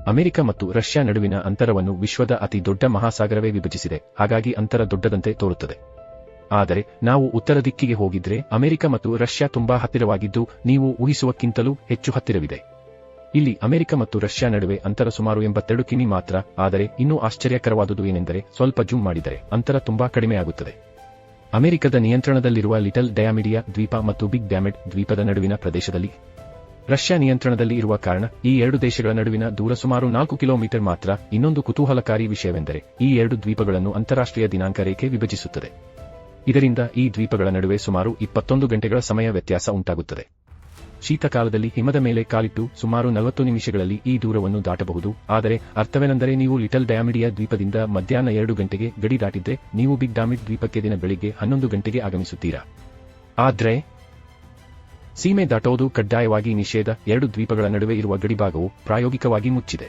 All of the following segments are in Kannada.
ಅಮೆರಿಕ ಮತ್ತು ರಷ್ಯಾ ನಡುವಿನ ಅಂತರವನ್ನು ವಿಶ್ವದ ಅತಿ ದೊಡ್ಡ ಮಹಾಸಾಗರವೇ ವಿಭಜಿಸಿದೆ, ಹಾಗಾಗಿ ಅಂತರ ದೊಡ್ಡದಂತೆ ತೋರುತ್ತದೆ. ಆದರೆ ನಾವು ಉತ್ತರ ದಿಕ್ಕಿಗೆ ಹೋಗಿದ್ರೆ ಅಮೆರಿಕ ಮತ್ತು ರಷ್ಯಾ ತುಂಬಾ ಹತ್ತಿರವಾಗಿದ್ದು, ನೀವು ಊಹಿಸುವಕ್ಕಿಂತಲೂ ಹೆಚ್ಚು ಹತ್ತಿರವಿದೆ. ಇಲ್ಲಿ ಅಮೆರಿಕ ಮತ್ತು ರಷ್ಯಾ ನಡುವೆ ಅಂತರ ಸುಮಾರು 82 ಕಿಮಿ ಮಾತ್ರ. ಆದರೆ ಇನ್ನೂ ಆಶ್ಚರ್ಯಕರವಾದುದು ಏನೆಂದರೆ, ಸ್ವಲ್ಪ ಜೂಮ್ ಮಾಡಿದರೆ ಅಂತರ ತುಂಬಾ ಕಡಿಮೆಯಾಗುತ್ತದೆ. ಅಮೆರಿಕದ ನಿಯಂತ್ರಣದಲ್ಲಿರುವ ಲಿಟಲ್ ಡಯಾಮಿಡಿಯಾ ದ್ವೀಪ ಮತ್ತು ಬಿಗ್ ಡ್ಯಾಮೆಡ್ ದ್ವೀಪದ ನಡುವಿನ ಪ್ರದೇಶದಲ್ಲಿ ರಷ್ಯಾ ನಿಯಂತ್ರಣದಲ್ಲಿ ಇರುವ ಕಾರಣ ಈ ಎರಡು ದೇಶಗಳ ನಡುವಿನ ದೂರ ಸುಮಾರು 4 ಕಿಲೋಮೀಟರ್ ಮಾತ್ರ. ಇನ್ನೊಂದು ಕುತೂಹಲಕಾರಿ ವಿಷಯವೆಂದರೆ, ಈ ಎರಡು ದ್ವೀಪಗಳನ್ನು ಅಂತಾರಾಷ್ಟ್ರೀಯ ದಿನಾಂಕ ರೇಖೆ ವಿಭಜಿಸುತ್ತದೆ. ಇದರಿಂದ ಈ ದ್ವೀಪಗಳ ನಡುವೆ ಸುಮಾರು 21 ಗಂಟೆಗಳ ಸಮಯ ವ್ಯತ್ಯಾಸ ಉಂಟಾಗುತ್ತದೆ. ಶೀತಕಾಲದಲ್ಲಿ ಹಿಮದ ಮೇಲೆ ಕಾಲಿಟ್ಟು ಸುಮಾರು 40 ನಿಮಿಷಗಳಲ್ಲಿ ಈ ದೂರವನ್ನು ದಾಟಬಹುದು. ಆದರೆ ಅರ್ಥವೇನೆಂದರೆ, ನೀವು ಲಿಟಲ್ ಡಯಾಮಿಡಿಯಾ ದ್ವೀಪದಿಂದ ಮಧ್ಯಾಹ್ನ 2 ಗಂಟೆಗೆ ಗಡಿ ದಾಟಿದ್ರೆ ನೀವು ಬಿಗ್ ಡ್ಯಾಮಿಡ್ ದ್ವೀಪಕ್ಕೆ ದಿನ ಬೆಳಿಗ್ಗೆ 11 ಗಂಟೆಗೆ ಆಗಮಿಸುತ್ತೀರಾ. ಆದ್ರೆ ಸೀಮೆ ದಾಟೋದು ಕಡ್ಡಾಯವಾಗಿ ನಿಷೇಧ. ಎರಡು ದ್ವೀಪಗಳ ನಡುವೆ ಇರುವ ಗಡಿಭಾಗವು ಪ್ರಾಯೋಗಿಕವಾಗಿ ಮುಚ್ಚಿದೆ.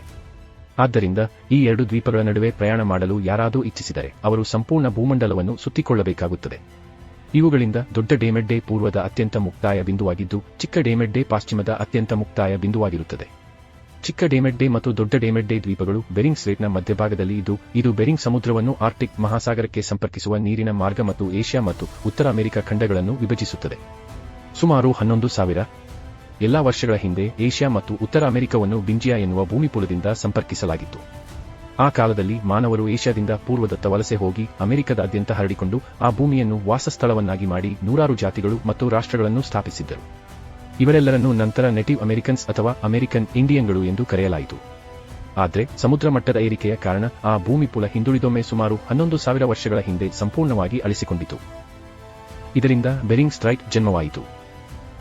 ಆದ್ದರಿಂದ ಈ ಎರಡು ದ್ವೀಪಗಳ ನಡುವೆ ಪ್ರಯಾಣ ಮಾಡಲು ಯಾರಾದರೂ ಇಚ್ಛಿಸಿದರೆ ಅವರು ಸಂಪೂರ್ಣ ಭೂಮಂಡಲವನ್ನು ಸುತ್ತಿಕೊಳ್ಳಬೇಕಾಗುತ್ತದೆ. ಇವುಗಳಿಂದ ದೊಡ್ಡ ಡೇಮೆಡ್ಡೆ ಪೂರ್ವದ ಅತ್ಯಂತ ಮುಕ್ತಾಯ ಬಿಂದುವಾಗಿದ್ದು, ಚಿಕ್ಕ ಡೇಮೆಡ್ಡೆ ಪಶ್ಚಿಮದ ಅತ್ಯಂತ ಮುಕ್ತಾಯ ಬಿಂದುವಾಗಿರುತ್ತದೆ. ಚಿಕ್ಕ ಡೇಮೆಡ್ಡೆ ಮತ್ತು ದೊಡ್ಡ ಡೇಮೆಡ್ಡೆ ದ್ವೀಪಗಳು ಬೆರಿಂಗ್ ಸ್ಟ್ರೇಟ್ನ ಮಧ್ಯಭಾಗದಲ್ಲಿ ಇದ್ದು, ಇದು ಬೆರಿಂಗ್ ಸಮುದ್ರವನ್ನು ಆರ್ಕ್ಟಿಕ್ ಮಹಾಸಾಗರಕ್ಕೆ ಸಂಪರ್ಕಿಸುವ ನೀರಿನ ಮಾರ್ಗ ಮತ್ತು ಏಷ್ಯಾ ಮತ್ತು ಉತ್ತರ ಅಮೆರಿಕ ಖಂಡಗಳನ್ನು ವಿಭಜಿಸುತ್ತದೆ. ಸುಮಾರು 11,000 ಎಲ್ಲಾ ವರ್ಷಗಳ ಹಿಂದೆ ಏಷ್ಯಾ ಮತ್ತು ಉತ್ತರ ಅಮೆರಿಕವನ್ನು ಬಿಂಜಿಯಾ ಎನ್ನುವ ಭೂಮಿಪುಲದಿಂದ ಸಂಪರ್ಕಿಸಲಾಗಿತ್ತು. ಆ ಕಾಲದಲ್ಲಿ ಮಾನವರು ಏಷ್ಯಾದಿಂದ ಪೂರ್ವದತ್ತ ವಲಸೆ ಹೋಗಿ ಅಮೆರಿಕದಾದ್ಯಂತ ಹರಡಿಕೊಂಡು ಆ ಭೂಮಿಯನ್ನು ವಾಸಸ್ಥಳವನ್ನಾಗಿ ಮಾಡಿ ನೂರಾರು ಜಾತಿಗಳು ಮತ್ತು ರಾಷ್ಟ್ರಗಳನ್ನು ಸ್ಥಾಪಿಸಿದ್ದರು. ಇವರೆಲ್ಲರನ್ನೂ ನಂತರ ನೆಟಿವ್ ಅಮೆರಿಕನ್ಸ್ ಅಥವಾ ಅಮೆರಿಕನ್ ಇಂಡಿಯನ್ಗಳು ಎಂದು ಕರೆಯಲಾಯಿತು. ಆದರೆ ಸಮುದ್ರ ಮಟ್ಟದ ಏರಿಕೆಯ ಕಾರಣ ಆ ಭೂಮಿಪುಲ ಹಿಂದುಳಿದೊಮ್ಮೆ ಸುಮಾರು 11,000 ವರ್ಷಗಳ ಹಿಂದೆ ಸಂಪೂರ್ಣವಾಗಿ ಅಳಿಸಿಕೊಂಡಿತು. ಇದರಿಂದ ಬೆರಿಂಗ್ ಸ್ಟ್ರೈಟ್ ಜನ್ಮವಾಯಿತು.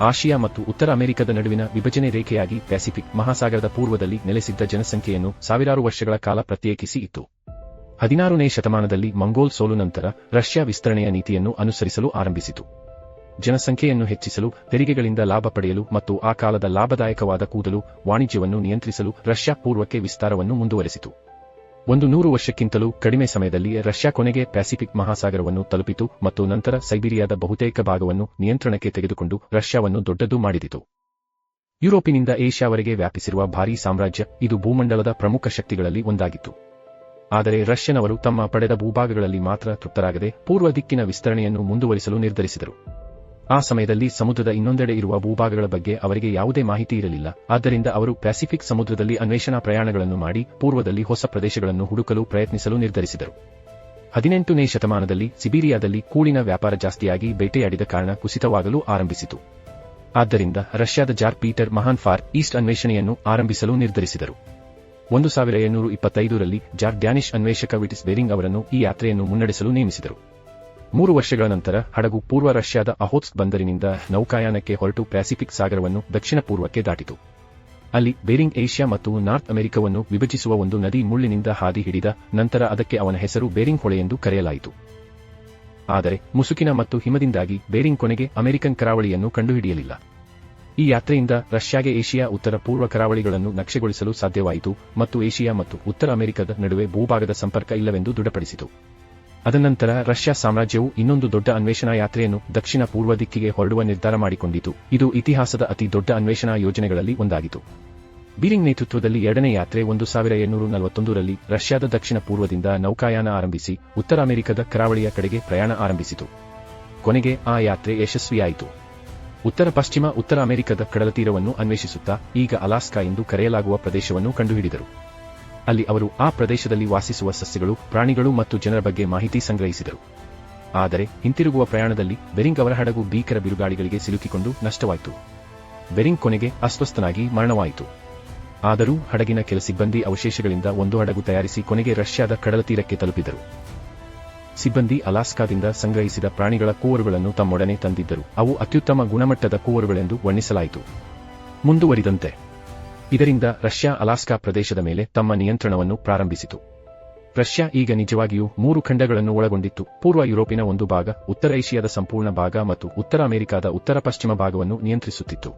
ಆಸಿಯಾ ಮತ್ತು ಉತ್ತರ ಅಮೆರಿಕದ ನಡುವಿನ ವಿಭಜನೆ ರೇಖೆಯಾಗಿ ಪ್ಯಾಸಿಫಿಕ್ ಮಹಾಸಾಗರದ ಪೂರ್ವದಲ್ಲಿ ನೆಲೆಸಿದ್ದ ಜನಸಂಖ್ಯೆಯನ್ನು ಸಾವಿರಾರು ವರ್ಷಗಳ ಕಾಲ ಪ್ರತ್ಯೇಕಿಸಿ ಇತ್ತು. 16ನೇ ಶತಮಾನದಲ್ಲಿ ಮಂಗೋಲ್ ಸೋಲು ನಂತರ ರಷ್ಯಾ ವಿಸ್ತರಣೆಯ ನೀತಿಯನ್ನು ಅನುಸರಿಸಲು ಆರಂಭಿಸಿತು. ಜನಸಂಖ್ಯೆಯನ್ನು ಹೆಚ್ಚಿಸಲು, ತೆರಿಗೆಗಳಿಂದ ಲಾಭ ಪಡೆಯಲು ಮತ್ತು ಆ ಕಾಲದ ಲಾಭದಾಯಕವಾದ ಕೂದಲು ವಾಣಿಜ್ಯವನ್ನು ನಿಯಂತ್ರಿಸಲು ರಷ್ಯಾ ಪೂರ್ವಕ್ಕೆ ವಿಸ್ತಾರವನ್ನು ಮುಂದುವರೆಸಿತು. 100 ವರ್ಷಕ್ಕಿಂತಲೂ ಕಡಿಮೆ ಸಮಯದಲ್ಲಿ ರಷ್ಯಾ ಕೊನೆಗೆ ಪ್ಯಾಸಿಫಿಕ್ ಮಹಾಸಾಗರವನ್ನು ತಲುಪಿತು ಮತ್ತು ನಂತರ ಸೈಬೀರಿಯಾದ ಬಹುತೇಕ ಭಾಗವನ್ನು ನಿಯಂತ್ರಣಕ್ಕೆ ತೆಗೆದುಕೊಂಡು ರಷ್ಯಾವನ್ನು ದೊಡ್ಡದು ಮಾಡಿದಿತು. ಯುರೋಪಿನಿಂದ ಏಷ್ಯಾವರೆಗೆ ವ್ಯಾಪಿಸಿರುವ ಭಾರೀ ಸಾಮ್ರಾಜ್ಯ, ಇದು ಭೂಮಂಡಲದ ಪ್ರಮುಖ ಶಕ್ತಿಗಳಲ್ಲಿ ಒಂದಾಗಿತ್ತು. ಆದರೆ ರಷ್ಯನವರು ತಮ್ಮ ಪಡೆದ ಭೂಭಾಗಗಳಲ್ಲಿ ಮಾತ್ರ ತೃಪ್ತರಾಗದೆ ಪೂರ್ವ ದಿಕ್ಕಿನ ವಿಸ್ತರಣೆಯನ್ನು ಮುಂದುವರಿಸಲು ನಿರ್ಧರಿಸಿದರು. ಆ ಸಮಯದಲ್ಲಿ ಸಮುದ್ರದ ಇನ್ನೊಂದೆಡೆ ಇರುವ ಭೂಭಾಗಗಳ ಬಗ್ಗೆ ಅವರಿಗೆ ಯಾವುದೇ ಮಾಹಿತಿ ಇರಲಿಲ್ಲ. ಆದ್ದರಿಂದ ಅವರು ಪ್ಯಾಸಿಫಿಕ್ ಸಮುದ್ರದಲ್ಲಿ ಅನ್ವೇಷಣಾ ಪ್ರಯಾಣಗಳನ್ನು ಮಾಡಿ ಪೂರ್ವದಲ್ಲಿ ಹೊಸ ಪ್ರದೇಶಗಳನ್ನು ಹುಡುಕಲು ಪ್ರಯತ್ನಿಸಲು ನಿರ್ಧರಿಸಿದರು. 18ನೇ ಶತಮಾನದಲ್ಲಿ ಸಿಬೀರಿಯಾದಲ್ಲಿ ಕೂಳಿನ ವ್ಯಾಪಾರ ಜಾಸ್ತಿಯಾಗಿ ಬೇಟೆಯಾಡಿದ ಕಾರಣ ಕುಸಿತವಾಗಲು ಆರಂಭಿಸಿತು. ಆದ್ದರಿಂದ ರಷ್ಯಾದ ಜಾರ್ ಪೀಟರ್ ಮಹಾನ್ ಫಾರ್ ಈಸ್ಟ್ ಅನ್ವೇಷಣೆಯನ್ನು ಆರಂಭಿಸಲು ನಿರ್ಧರಿಸಿದರು. 1725ರಲ್ಲಿ ಜಾರ್ ಡ್ಯಾನಿಶ್ ಅನ್ವೇಷಕ ವಿಟಿಸ್ ಬೇರಿಂಗ್ ಅವರನ್ನು ಈ ಯಾತ್ರೆಯನ್ನು ಮುನ್ನಡೆಸಲು ನೇಮಿಸಿದರು. 3 ವರ್ಷಗಳ ನಂತರ ಹಡಗು ಪೂರ್ವ ರಷ್ಯಾದ ಅಹೋತ್ಸ್ಕ್ ಬಂದರಿನಿಂದ ನೌಕಾಯಾನಕ್ಕೆ ಹೊರಟು ಪ್ಯಾಸಿಫಿಕ್ ಸಾಗರವನ್ನು ದಕ್ಷಿಣ ಪೂರ್ವಕ್ಕೆ ದಾಟಿತು. ಅಲ್ಲಿ ಬೇರಿಂಗ್ ಏಷ್ಯಾ ಮತ್ತು ನಾರ್ತ್ ಅಮೆರಿಕವನ್ನು ವಿಭಜಿಸುವ ಒಂದು ನದಿ ಮುಳ್ಳಿನಿಂದ ಹಾದಿ ಹಿಡಿದ ನಂತರ ಅದಕ್ಕೆ ಅವನ ಹೆಸರು ಬೇರಿಂಗ್ ಹೊಳೆ ಎಂದು ಕರೆಯಲಾಯಿತು. ಆದರೆ ಮುಸುಕಿನ ಮತ್ತು ಹಿಮದಿಂದಾಗಿ ಬೇರಿಂಗ್ ಕೊನೆಗೆ ಅಮೆರಿಕನ್ ಕರಾವಳಿಯನ್ನು ಕಂಡುಹಿಡಿಯಲಿಲ್ಲ. ಈ ಯಾತ್ರೆಯಿಂದ ರಷ್ಯಾಗೆ ಏಷ್ಯಾ ಉತ್ತರ ಪೂರ್ವ ಕರಾವಳಿಗಳನ್ನು ನಕ್ಷೆಗೊಳಿಸಲು ಸಾಧ್ಯವಾಯಿತು ಮತ್ತು ಏಷ್ಯಾ ಮತ್ತು ಉತ್ತರ ಅಮೆರಿಕದ ನಡುವೆ ಭೂಭಾಗದ ಸಂಪರ್ಕ ಇಲ್ಲವೆಂದು ದೃಢಪಡಿಸಿತು. ಅದನಂತರ ರಷ್ಯಾ ಸಾಮ್ರಾಜ್ಯವು ಇನ್ನೊಂದು ದೊಡ್ಡ ಅನ್ವೇಷಣಾ ಯಾತ್ರೆಯನ್ನು ದಕ್ಷಿಣ ಪೂರ್ವ ದಿಕ್ಕಿಗೆ ಹೊರಡುವ ನಿರ್ಧಾರ ಮಾಡಿಕೊಂಡಿತು. ಇದು ಇತಿಹಾಸದ ಅತಿ ದೊಡ್ಡ ಅನ್ವೇಷಣಾ ಯೋಜನೆಗಳಲ್ಲಿ ಒಂದಾಗಿತು. ಬೀರಿಂಗ್ ನೇತೃತ್ವದಲ್ಲಿ ಎರಡನೇ ಯಾತ್ರೆ 1741ರಲ್ಲಿ ರಷ್ಯಾದ ದಕ್ಷಿಣ ಪೂರ್ವದಿಂದ ನೌಕಾಯಾನ ಆರಂಭಿಸಿ ಉತ್ತರ ಅಮೆರಿಕದ ಕರಾವಳಿಯ ಕಡೆಗೆ ಪ್ರಯಾಣ ಆರಂಭಿಸಿತು. ಕೊನೆಗೆ ಆ ಯಾತ್ರೆ ಯಶಸ್ವಿಯಾಯಿತು. ಉತ್ತರ ಪಶ್ಚಿಮ ಉತ್ತರ ಅಮೆರಿಕದ ಕಡಲತೀರವನ್ನು ಅನ್ವೇಷಿಸುತ್ತಾ ಈಗ ಅಲಾಸ್ಕಾ ಎಂದು ಕರೆಯಲಾಗುವ ಪ್ರದೇಶವನ್ನು ಕಂಡುಹಿಡಿದರು. ಅಲ್ಲಿ ಅವರು ಆ ಪ್ರದೇಶದಲ್ಲಿ ವಾಸಿಸುವ ಸಸ್ಯಗಳು, ಪ್ರಾಣಿಗಳು ಮತ್ತು ಜನರ ಬಗ್ಗೆ ಮಾಹಿತಿ ಸಂಗ್ರಹಿಸಿದರು. ಆದರೆ ಹಿಂತಿರುಗುವ ಪ್ರಯಾಣದಲ್ಲಿ ಬೆರಿಂಗ್ ಅವರ ಹಡಗು ಭೀಕರ ಬಿರುಗಾಳಿಗಳಿಗೆ ಸಿಲುಕಿಕೊಂಡು ನಷ್ಟವಾಯಿತು. ಬೆರಿಂಗ್ ಕೊನೆಗೆ ಅಸ್ವಸ್ಥನಾಗಿ ಮರಣವಾಯಿತು. ಆದರೂ ಹಡಗಿನ ಕೆಲ ಸಿಬ್ಬಂದಿ ಅವಶೇಷಗಳಿಂದ ಒಂದು ಹಡಗು ತಯಾರಿಸಿ ಕೊನೆಗೆ ರಷ್ಯಾದ ಕಡಲತೀರಕ್ಕೆ ತಲುಪಿದರು. ಸಿಬ್ಬಂದಿ ಅಲಾಸ್ಕಾದಿಂದ ಸಂಗ್ರಹಿಸಿದ ಪ್ರಾಣಿಗಳ ಕೂವರುಗಳನ್ನು ತಮ್ಮೊಡನೆ ತಂದಿದ್ದರು. ಅವು ಅತ್ಯುತ್ತಮ ಗುಣಮಟ್ಟದ ಕೂವರುಗಳೆಂದು ವರ್ಣಿಸಲಾಯಿತು. ಮುಂದುವರಿದಂತೆ ಇದರಿಂದ ರಷ್ಯಾ ಅಲಾಸ್ಕಾ ಪ್ರದೇಶದ ಮೇಲೆ ತಮ್ಮ ನಿಯಂತ್ರಣವನ್ನು ಪ್ರಾರಂಭಿಸಿತು. ರಷ್ಯಾ ಈಗ ನಿಜವಾಗಿಯೂ 3 ಖಂಡಗಳನ್ನು ಒಳಗೊಂಡಿತ್ತು. ಪೂರ್ವ ಯುರೋಪಿನ ಒಂದು ಭಾಗ, ಉತ್ತರ ಏಷ್ಯಾದ ಸಂಪೂರ್ಣ ಭಾಗ ಮತ್ತು ಉತ್ತರ ಅಮೆರಿಕಾದ ಉತ್ತರ ಪಶ್ಚಿಮ ಭಾಗವನ್ನು ನಿಯಂತ್ರಿಸುತ್ತಿತ್ತು.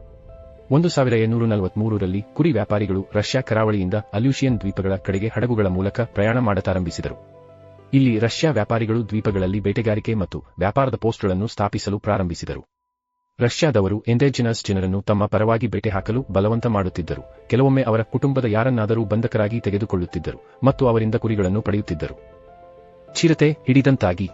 1843ರಲ್ಲಿ ಕುರಿ ವ್ಯಾಪಾರಿಗಳು ರಷ್ಯಾ ಕರಾವಳಿಯಿಂದ ಅಲ್ಯೂಷಿಯನ್ ದ್ವೀಪಗಳ ಕಡೆಗೆ ಹಡಗುಗಳ ಮೂಲಕ ಪ್ರಯಾಣ ಮಾಡಲಾರಂಭಿಸಿದರು. ಇಲ್ಲಿ ರಷ್ಯಾ ವ್ಯಾಪಾರಿಗಳು ದ್ವೀಪಗಳಲ್ಲಿ ಬೇಟೆಗಾರಿಕೆ ಮತ್ತು ವ್ಯಾಪಾರದ ಪೋಸ್ಟ್ಗಳನ್ನು ಸ್ಥಾಪಿಸಲು ಪ್ರಾರಂಭಿಸಿದರು. ರಷ್ಯಾದವರು ಎಂಡೇಜಿನಸ್ ಜನರನ್ನು ತಮ್ಮ ಪರವಾಗಿ ಬೇಟೆ ಹಾಕಲು ಬಲವಂತ ಮಾಡುತ್ತಿದ್ದರು, ಕೆಲವೊಮ್ಮೆ ಅವರ ಕುಟುಂಬದ ಯಾರನ್ನಾದರೂ ಬಂಧಕರಾಗಿ ತೆಗೆದುಕೊಳ್ಳುತ್ತಿದ್ದರು ಮತ್ತು ಅವರಿಂದ ಕುರಿಗಳನ್ನು ಪಡೆಯುತ್ತಿದ್ದರು. ಚಿರತೆ ಹಿಡಿದಂತಾಗಿ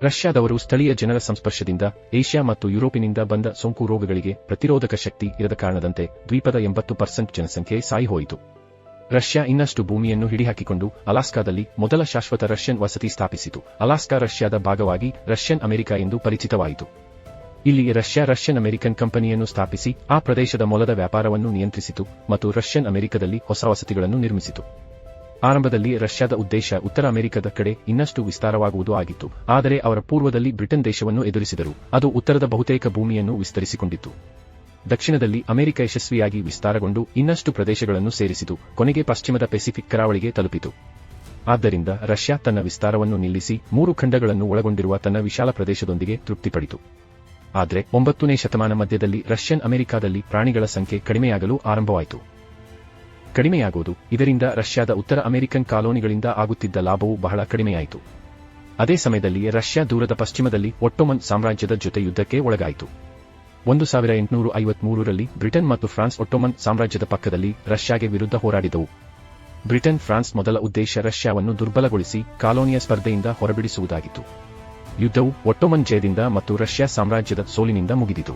ರಷ್ಯಾದವರು ಸ್ಥಳೀಯ ಜನರ ಸಂಸ್ಪರ್ಶದಿಂದ ಏಷ್ಯಾ ಮತ್ತು ಯುರೋಪಿನಿಂದ ಬಂದ ಸೋಂಕು ರೋಗಗಳಿಗೆ ಪ್ರತಿರೋಧಕ ಶಕ್ತಿ ಇರದ ಕಾರಣದಂತೆ ದ್ವೀಪದ 80% ಜನಸಂಖ್ಯೆ ಸಾಯಿಹೋಯಿತು. ರಷ್ಯಾ ಇನ್ನಷ್ಟು ಭೂಮಿಯನ್ನು ಹಿಡಿಹಾಕಿಕೊಂಡು ಅಲಾಸ್ಕಾದಲ್ಲಿ ಮೊದಲ ಶಾಶ್ವತ ರಷ್ಯನ್ ವಸತಿ ಸ್ಥಾಪಿಸಿತು. ಅಲಾಸ್ಕಾ ರಷ್ಯಾದ ಭಾಗವಾಗಿ ರಷ್ಯನ್ ಅಮೆರಿಕ ಎಂದು ಪರಿಚಿತವಾಯಿತು. ಇಲ್ಲಿ ರಷ್ಯಾ ರಷ್ಯನ್ ಅಮೆರಿಕನ್ ಕಂಪನಿಯನ್ನು ಸ್ಥಾಪಿಸಿ ಆ ಪ್ರದೇಶದ ಮೊಲದ ವ್ಯಾಪಾರವನ್ನು ನಿಯಂತ್ರಿಸಿತು ಮತ್ತು ರಷ್ಯನ್ ಅಮೆರಿಕದಲ್ಲಿ ಹೊಸ ವಸತಿಗಳನ್ನು ನಿರ್ಮಿಸಿತು. ಆರಂಭದಲ್ಲಿ ರಷ್ಯಾದ ಉದ್ದೇಶ ಉತ್ತರ ಅಮೆರಿಕದ ಕಡೆ ಇನ್ನಷ್ಟು ವಿಸ್ತಾರವಾಗುವುದು ಆಗಿತ್ತು, ಆದರೆ ಅವರ ಪೂರ್ವದಲ್ಲಿ ಬ್ರಿಟನ್ ದೇಶವನ್ನು ಎದುರಿಸಿದರು. ಅದು ಉತ್ತರದ ಬಹುತೇಕ ಭೂಮಿಯನ್ನು ವಿಸ್ತರಿಸಿಕೊಂಡಿತು. ದಕ್ಷಿಣದಲ್ಲಿ ಅಮೆರಿಕ ಯಶಸ್ವಿಯಾಗಿ ವಿಸ್ತಾರಗೊಂಡು ಇನ್ನಷ್ಟು ಪ್ರದೇಶಗಳನ್ನು ಸೇರಿಸಿತು, ಕೊನೆಗೆ ಪಶ್ಚಿಮದ ಪೆಸಿಫಿಕ್ ಕರಾವಳಿಗೆ ತಲುಪಿತು. ಆದ್ದರಿಂದ ರಷ್ಯಾ ತನ್ನ ವಿಸ್ತಾರವನ್ನು ನಿಲ್ಲಿಸಿ 3 ಖಂಡಗಳನ್ನು ಒಳಗೊಂಡಿರುವ ತನ್ನ ವಿಶಾಲ ಪ್ರದೇಶದೊಂದಿಗೆ ತೃಪ್ತಿಪಡಿತು. ಆದರೆ 9ನೇ ಶತಮಾನ ಮಧ್ಯದಲ್ಲಿ ರಷ್ಯನ್ ಅಮೆರಿಕಾದಲ್ಲಿ ಪ್ರಾಣಿಗಳ ಸಂಖ್ಯೆ ಕಡಿಮೆಯಾಗಲು ಆರಂಭವಾಯಿತು. ಕಡಿಮೆಯಾಗುವುದು, ಇದರಿಂದ ರಷ್ಯಾದ ಉತ್ತರ ಅಮೆರಿಕನ್ ಕಾಲೋನಿಗಳಿಂದ ಆಗುತ್ತಿದ್ದ ಲಾಭವು ಬಹಳ ಕಡಿಮೆಯಾಯಿತು. ಅದೇ ಸಮಯದಲ್ಲಿ ರಷ್ಯಾ ದೂರದ ಪಶ್ಚಿಮದಲ್ಲಿ ಒಟ್ಟೋಮನ್ ಸಾಮ್ರಾಜ್ಯದ ಜೊತೆ ಯುದ್ಧಕ್ಕೆ ಒಳಗಾಯಿತು. 1853ರಲ್ಲಿ ಬ್ರಿಟನ್ ಮತ್ತು ಫ್ರಾನ್ಸ್ ಒಟ್ಟೋಮನ್ ಸಾಮ್ರಾಜ್ಯದ ಪಕ್ಕದಲ್ಲಿ ರಷ್ಯಾಗೆ ವಿರುದ್ಧ ಹೋರಾಡಿದವು. ಬ್ರಿಟನ್ ಫ್ರಾನ್ಸ್ ಮೊದಲ ಉದ್ದೇಶ ರಷ್ಯಾವನ್ನು ದುರ್ಬಲಗೊಳಿಸಿ ಕಾಲೋನಿಯ ಸ್ಪರ್ಧೆಯಿಂದ ಹೊರಬಿಡಿಸುವುದಾಗಿತ್ತು. ಯುದ್ಧವು ಒಟ್ಟೋಮನ್ ಜಯದಿಂದ ಮತ್ತು ರಷ್ಯಾ ಸಾಮ್ರಾಜ್ಯದ ಸೋಲಿನಿಂದ ಮುಗಿದಿತು.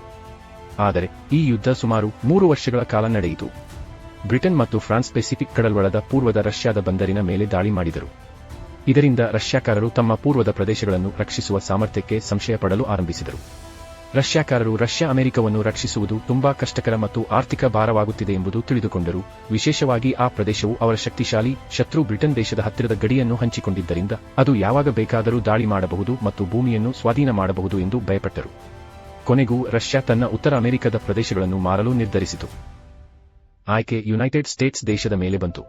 ಆದರೆ ಈ ಯುದ್ಧ ಸುಮಾರು 3 ವರ್ಷಗಳ ಕಾಲ ನಡೆಯಿತು. ಬ್ರಿಟನ್ ಮತ್ತು ಫ್ರಾನ್ಸ್ ಪೆಸಿಫಿಕ್ ಕಡಲ್ವಳದ ಪೂರ್ವದ ರಷ್ಯಾದ ಬಂದರಿನ ಮೇಲೆ ದಾಳಿ ಮಾಡಿದರು. ಇದರಿಂದ ರಷ್ಯಾಕಾರರು ತಮ್ಮ ಪೂರ್ವದ ಪ್ರದೇಶಗಳನ್ನು ರಕ್ಷಿಸುವ ಸಾಮರ್ಥ್ಯಕ್ಕೆ ಸಂಶಯ ಪಡಲು ಆರಂಭಿಸಿದರು. ರಷ್ಯಾಕಾರರು ರಷ್ಯಾ ಅಮೆರಿಕವನ್ನು ರಕ್ಷಿಸುವುದು ತುಂಬಾ ಕಷ್ಟಕರ ಮತ್ತು ಆರ್ಥಿಕ ಭಾರವಾಗುತ್ತಿದೆ ಎಂಬುದು ತಿಳಿದುಕೊಂಡರು. ವಿಶೇಷವಾಗಿ ಆ ಪ್ರದೇಶವು ಅವರ ಶಕ್ತಿಶಾಲಿ ಶತ್ರು ಬ್ರಿಟನ್ ದೇಶದ ಹತ್ತಿರದ ಗಡಿಯನ್ನು ಹಂಚಿಕೊಂಡಿದ್ದರಿಂದ ಅದು ಯಾವಾಗ ಬೇಕಾದರೂ ದಾಳಿ ಮಾಡಬಹುದು ಮತ್ತು ಭೂಮಿಯನ್ನು ಸ್ವಾಧೀನ ಮಾಡಬಹುದು ಎಂದು ಭಯಪಟ್ಟರು. ಕೊನೆಗೂ ರಷ್ಯಾ ತನ್ನ ಉತ್ತರ ಅಮೆರಿಕದ ಪ್ರದೇಶಗಳನ್ನು ಮಾರಲು ನಿರ್ಧರಿಸಿತು. ಆಯ್ಕೆ ಯುನೈಟೆಡ್ ಸ್ಟೇಟ್ಸ್ ದೇಶದ ಮೇಲೆ ಬಂತು.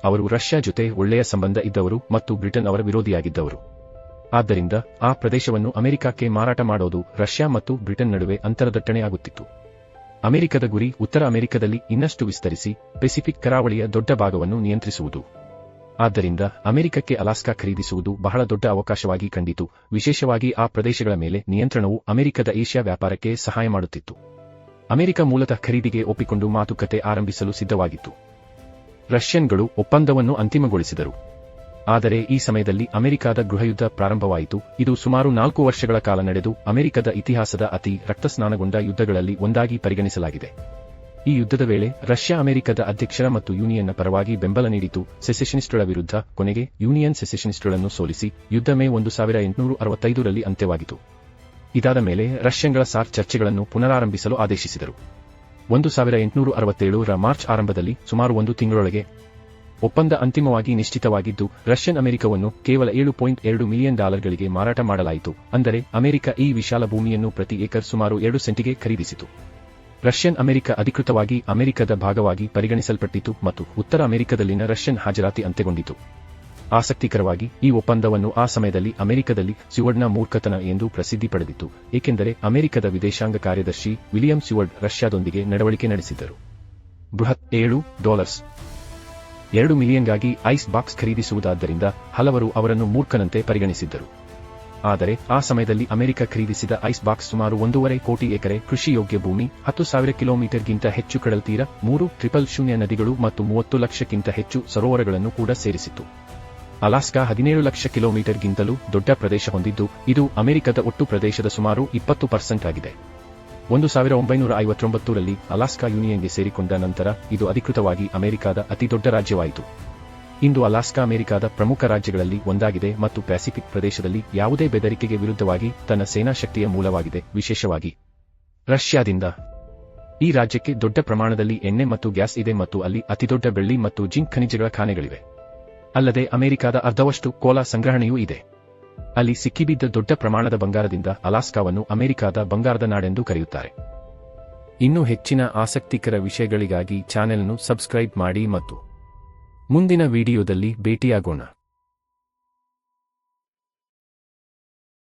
ಅವರು ರಷ್ಯಾ ಜೊತೆ ಒಳ್ಳೆಯ ಸಂಬಂಧ ಇದ್ದವರು ಮತ್ತು ಬ್ರಿಟನ್ ಅವರ ವಿರೋಧಿಯಾಗಿದ್ದವರು. ಆದ್ದರಿಂದ ಆ ಪ್ರದೇಶವನ್ನು ಅಮೆರಿಕಕ್ಕೆ ಮಾರಾಟ ಮಾಡೋದು ರಷ್ಯಾ ಮತ್ತು ಬ್ರಿಟನ್ ನಡುವೆ ಅಂತರದಟ್ಟಣೆ ಆಗುತ್ತಿತ್ತು. ಅಮೆರಿಕದ ಗುರಿ ಉತ್ತರ ಅಮೆರಿಕದಲ್ಲಿ ಇನ್ನಷ್ಟು ವಿಸ್ತರಿಸಿ ಪೆಸಿಫಿಕ್ ಕರಾವಳಿಯ ದೊಡ್ಡ ಭಾಗವನ್ನು ನಿಯಂತ್ರಿಸುವುದು. ಆದ್ದರಿಂದ ಅಮೆರಿಕಕ್ಕೆ ಅಲಾಸ್ಕಾ ಖರೀದಿಸುವುದು ಬಹಳ ದೊಡ್ಡ ಅವಕಾಶವಾಗಿ ಕಂಡಿತು. ವಿಶೇಷವಾಗಿ ಆ ಪ್ರದೇಶಗಳ ಮೇಲೆ ನಿಯಂತ್ರಣವು ಅಮೆರಿಕದ ಏಷ್ಯಾ ವ್ಯಾಪಾರಕ್ಕೆ ಸಹಾಯ ಮಾಡುತ್ತಿತ್ತು. ಅಮೆರಿಕ ಮೂಲತಃ ಖರೀದಿಗೆ ಒಪ್ಪಿಕೊಂಡು ಮಾತುಕತೆ ಆರಂಭಿಸಲು ಸಿದ್ಧವಾಗಿತ್ತು. ರಷ್ಯನ್ಗಳು ಒಪ್ಪಂದವನ್ನು ಅಂತಿಮಗೊಳಿಸಿದರು. ಆದರೆ ಈ ಸಮಯದಲ್ಲಿ ಅಮೆರಿಕದ ಗೃಹಯುದ್ಧ ಪ್ರಾರಂಭವಾಯಿತು. ಇದು ಸುಮಾರು 4 ವರ್ಷಗಳ ಕಾಲ ನಡೆದು ಅಮೆರಿಕದ ಇತಿಹಾಸದ ಅತಿ ರಕ್ತಸ್ನಾನಗೊಂಡ ಯುದ್ಧಗಳಲ್ಲಿ ಒಂದಾಗಿ ಪರಿಗಣಿಸಲಾಗಿದೆ. ಈ ಯುದ್ಧದ ವೇಳೆ ರಷ್ಯಾ ಅಮೆರಿಕದ ಅಧ್ಯಕ್ಷರ ಮತ್ತು ಯೂನಿಯನ್ನ ಪರವಾಗಿ ಬೆಂಬಲ ನೀಡಿತು, ಸೆಸೆಷನಿಸ್ಟ್ಗಳ ವಿರುದ್ಧ. ಕೊನೆಗೆ ಯೂನಿಯನ್ ಸೆಸೆಷನಿಸ್ಟ್ಗಳನ್ನು ಸೋಲಿಸಿ ಯುದ್ಧ ಮೇ 1865ರಲ್ಲಿ ಅಂತ್ಯವಾಗಿತು. ಇದಾದ ಮೇಲೆ ರಷ್ಯನ್ಗಳ ಸಾರ್ ಚರ್ಚೆಗಳನ್ನು ಪುನರಾರಂಭಿಸಲು ಆದೇಶಿಸಿದರು. 1867ರ ಮಾರ್ಚ್ ಆರಂಭದಲ್ಲಿ ಸುಮಾರು 1 ತಿಂಗಳೊಳಗೆ ಒಪ್ಪಂದ ಅಂತಿಮವಾಗಿ ನಿಶ್ಚಿತವಾಗಿದ್ದು ರಷ್ಯನ್ ಅಮೆರಿಕವನ್ನು ಕೇವಲ $7.2 ಮಿಲಿಯನ್ ಮಾರಾಟ ಮಾಡಲಾಯಿತು. ಅಂದರೆ ಅಮೆರಿಕ ಈ ವಿಶಾಲ ಭೂಮಿಯನ್ನು ಪ್ರತಿ ಏಕರ್ ಸುಮಾರು 2 ಸೆಂಟಿಗೆ ಖರೀದಿಸಿತು. ರಷ್ಯನ್ ಅಮೆರಿಕ ಅಧಿಕೃತವಾಗಿ ಅಮೆರಿಕದ ಭಾಗವಾಗಿ ಪರಿಗಣಿಸಲ್ಪಟ್ಟಿತು ಮತ್ತು ಉತ್ತರ ಅಮೆರಿಕದಲ್ಲಿನ ರಷ್ಯನ್ ಹಾಜರಾತಿ ಅಂತ್ಯಗೊಂಡಿತು. ಆಸಕ್ತಿಕರವಾಗಿ ಈ ಒಪ್ಪಂದವನ್ನು ಆ ಸಮಯದಲ್ಲಿ ಅಮೆರಿಕದಲ್ಲಿ ಸ್ಯೂವರ್ಡ್ನ ಮೂರ್ಖತನ ಎಂದು ಪ್ರಸಿದ್ಧಿ ಪಡೆದಿತ್ತು, ಏಕೆಂದರೆ ಅಮೆರಿಕದ ವಿದೇಶಾಂಗ ಕಾರ್ಯದರ್ಶಿ ವಿಲಿಯಂ ಸ್ಯೂವರ್ಡ್ ರಷ್ಯಾದೊಂದಿಗೆ ನಡವಳಿಕೆ ನಡೆಸಿದ್ದರು. ಬೃಹತ್ $7.2 ಮಿಲಿಯನ್ಗಾಗಿ ಐಸ್ ಬಾಕ್ಸ್ ಖರೀದಿಸುವುದಾದ್ದರಿಂದ ಹಲವರು ಅವರನ್ನು ಮೂರ್ಖನಂತೆ ಪರಿಗಣಿಸಿದ್ದರು. ಆದರೆ ಆ ಸಮಯದಲ್ಲಿ ಅಮೆರಿಕ ಖರೀದಿಸಿದ ಐಸ್ ಬಾಕ್ಸ್ ಸುಮಾರು 1.5 ಕೋಟಿ ಎಕರೆ ಕೃಷಿ ಯೋಗ್ಯ ಭೂಮಿ, 10,000 ಕಿಲೋಮೀಟರ್ಗಿಂತ ಹೆಚ್ಚು ಕಡಲ್ತೀರ, 3,000 ನದಿಗಳು ಮತ್ತು 30 ಲಕ್ಷಕ್ಕಿಂತ ಹೆಚ್ಚು ಸರೋವರಗಳನ್ನು ಕೂಡ ಸೇರಿಸಿತ್ತು. ಅಲಾಸ್ಕಾ 17 ಲಕ್ಷ ಕಿಲೋಮೀಟರ್ಗಿಂತಲೂ ದೊಡ್ಡ ಪ್ರದೇಶ ಹೊಂದಿದ್ದು ಇದು ಅಮೆರಿಕದ ಒಟ್ಟು ಪ್ರದೇಶದ ಸುಮಾರು 20% ಆಗಿದೆ. 1959ರಲ್ಲಿ ಅಲಾಸ್ಕಾ ಯೂನಿಯನ್ಗೆ ಸೇರಿಕೊಂಡ ನಂತರ ಇದು ಅಧಿಕೃತವಾಗಿ ಅಮೆರಿಕದ ಅತಿದೊಡ್ಡ ರಾಜ್ಯವಾಯಿತು. ಇಂದು ಅಲಾಸ್ಕಾ ಅಮೆರಿಕದ ಪ್ರಮುಖ ರಾಜ್ಯಗಳಲ್ಲಿ ಒಂದಾಗಿದೆ ಮತ್ತು ಪ್ಯಾಸಿಫಿಕ್ ಪ್ರದೇಶದಲ್ಲಿ ಯಾವುದೇ ಬೆದರಿಕೆಗೆ ವಿರುದ್ಧವಾಗಿ ತನ್ನ ಸೇನಾ ಶಕ್ತಿಯ ಮೂಲವಾಗಿದೆ, ವಿಶೇಷವಾಗಿ ರಷ್ಯಾದಿಂದ. ಈ ರಾಜ್ಯಕ್ಕೆ ದೊಡ್ಡ ಪ್ರಮಾಣದಲ್ಲಿ ಎಣ್ಣೆ ಮತ್ತು ಗ್ಯಾಸ್ ಇದೆ ಮತ್ತು ಅಲ್ಲಿ ಅತಿದೊಡ್ಡ ಬೆಳ್ಳಿ ಮತ್ತು ಜಿಂಕ್ ಖನಿಜಗಳ ಖಾನೆಗಳಿವೆ. ಅಲ್ಲದೆ ಅಮೆರಿಕದ ಅರ್ಧವಷ್ಟು ಕೋಲಾ ಸಂಗ್ರಹಣೆಯೂ ಇದೆ. ಅಲ್ಲಿ ಸಿಕ್ಕಿಬಿದ್ದ ದೊಡ್ಡ ಪ್ರಮಾಣದ ಬಂಗಾರದಿಂದ ಅಲಾಸ್ಕಾವನ್ನು ಅಮೆರಿಕದ ಬಂಗಾರದ ನಾಡೆಂದು ಕರೆಯುತ್ತಾರೆ. ಇನ್ನೂ ಹೆಚ್ಚಿನ ಆಸಕ್ತಿಕರ ವಿಷಯಗಳಿಗಾಗಿ ಚಾನೆಲ್ను ಸಬ್ಸ್ಕ್ರೈಬ್ ಮಾಡಿ ಮತ್ತು ಮುಂದಿನ ವಿಡಿಯೋದಲ್ಲಿ ಭೇಟಿಯಾಗೋಣ.